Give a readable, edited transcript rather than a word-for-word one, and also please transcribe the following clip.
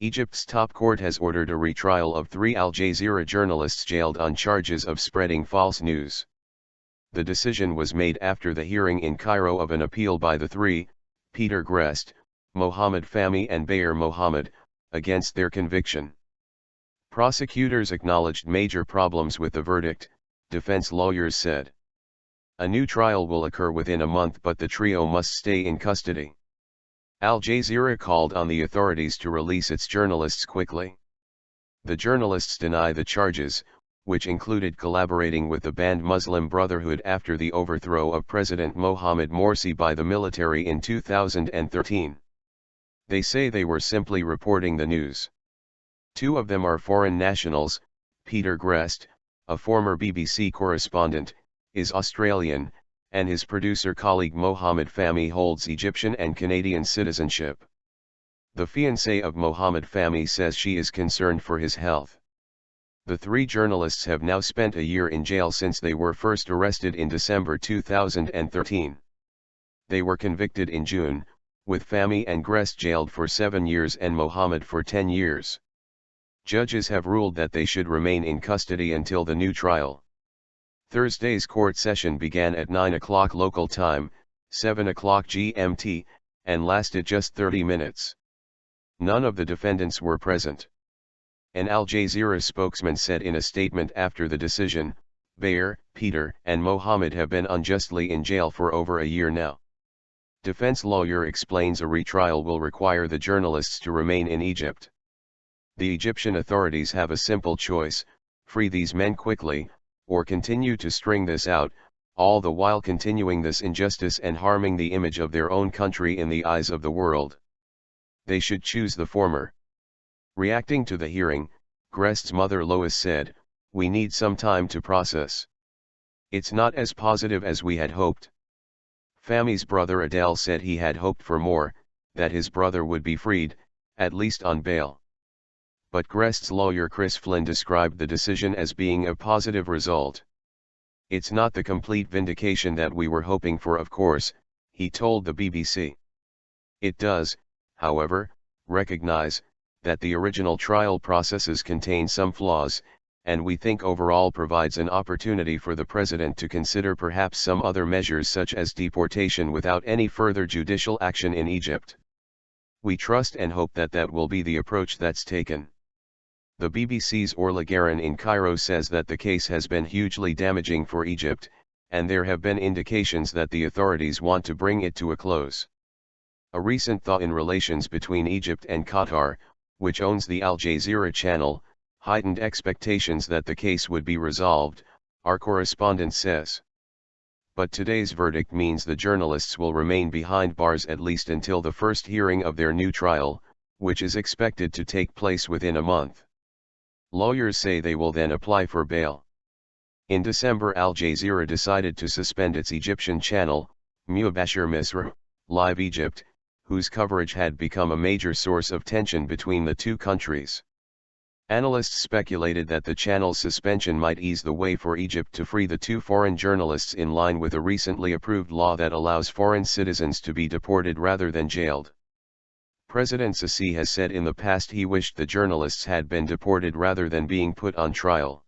Egypt's top court has ordered a retrial of 3 Al Jazeera journalists jailed on charges of spreading false news. The decision was made after the hearing in Cairo of an appeal by the three, Peter Greste, Mohammed Fahmy and Mohamed, against their conviction. Prosecutors acknowledged major problems with the verdict, defense lawyers said. A new trial will occur within a month, but the trio must stay in custody. Al Jazeera called on the authorities to release its journalists quickly. The journalists deny the charges, which included collaborating with the banned Muslim Brotherhood after the overthrow of President Mohammed Morsi by the military in 2013. They say they were simply reporting the news. 2 of them are foreign nationals. Peter Greste, a former BBC correspondent, is Australian, and his producer colleague Mohammed Fahmy holds Egyptian and Canadian citizenship. The fiancée of Mohammed Fahmy says she is concerned for his health. The 3 journalists have now spent a year in jail since they were first arrested in December 2013. They were convicted in June, with Fahmy and Greste jailed for 7 years and Mohammed for 10 years. Judges have ruled that they should remain in custody until the new trial. Thursday's court session began at 9 o'clock local time, 7 o'clock GMT, and lasted just 30 minutes. None of the defendants were present. An Al Jazeera spokesman said in a statement after the decision, Peter, and Mohammed have been unjustly in jail for over a year now. Defense lawyer explains a retrial will require the journalists to remain in Egypt. The Egyptian authorities have a simple choice: free these men quickly, or continue to string this out, all the while continuing this injustice and harming the image of their own country in the eyes of the world. They should choose the former. Reacting to the hearing, Greste's mother Lois said, "We need some time to process. It's not as positive as we had hoped." Fahmy's brother Adel said he had hoped for more, that his brother would be freed, at least on bail. But Greste's lawyer Chris Flynn described the decision as being a positive result. "It's not the complete vindication that we were hoping for, of course," he told the BBC. It does, however, recognize that the original trial processes contain some flaws, and we think overall provides an opportunity for the president to consider perhaps some other measures such as deportation without any further judicial action in Egypt. We trust and hope that that will be the approach that's taken. The BBC's Orla Guerin in Cairo says that the case has been hugely damaging for Egypt, and there have been indications that the authorities want to bring it to a close. A recent thaw in relations between Egypt and Qatar, which owns the Al Jazeera channel, heightened expectations that the case would be resolved, our correspondent says. But today's verdict means the journalists will remain behind bars at least until the first hearing of their new trial, which is expected to take place within a month. Lawyers say they will then apply for bail. In December, Al Jazeera decided to suspend its Egyptian channel, Mubashir Misr, Live Egypt, whose coverage had become a major source of tension between the two countries. Analysts speculated that the channel's suspension might ease the way for Egypt to free the 2 foreign journalists in line with a recently approved law that allows foreign citizens to be deported rather than jailed. President Sisi has said in the past he wished the journalists had been deported rather than being put on trial.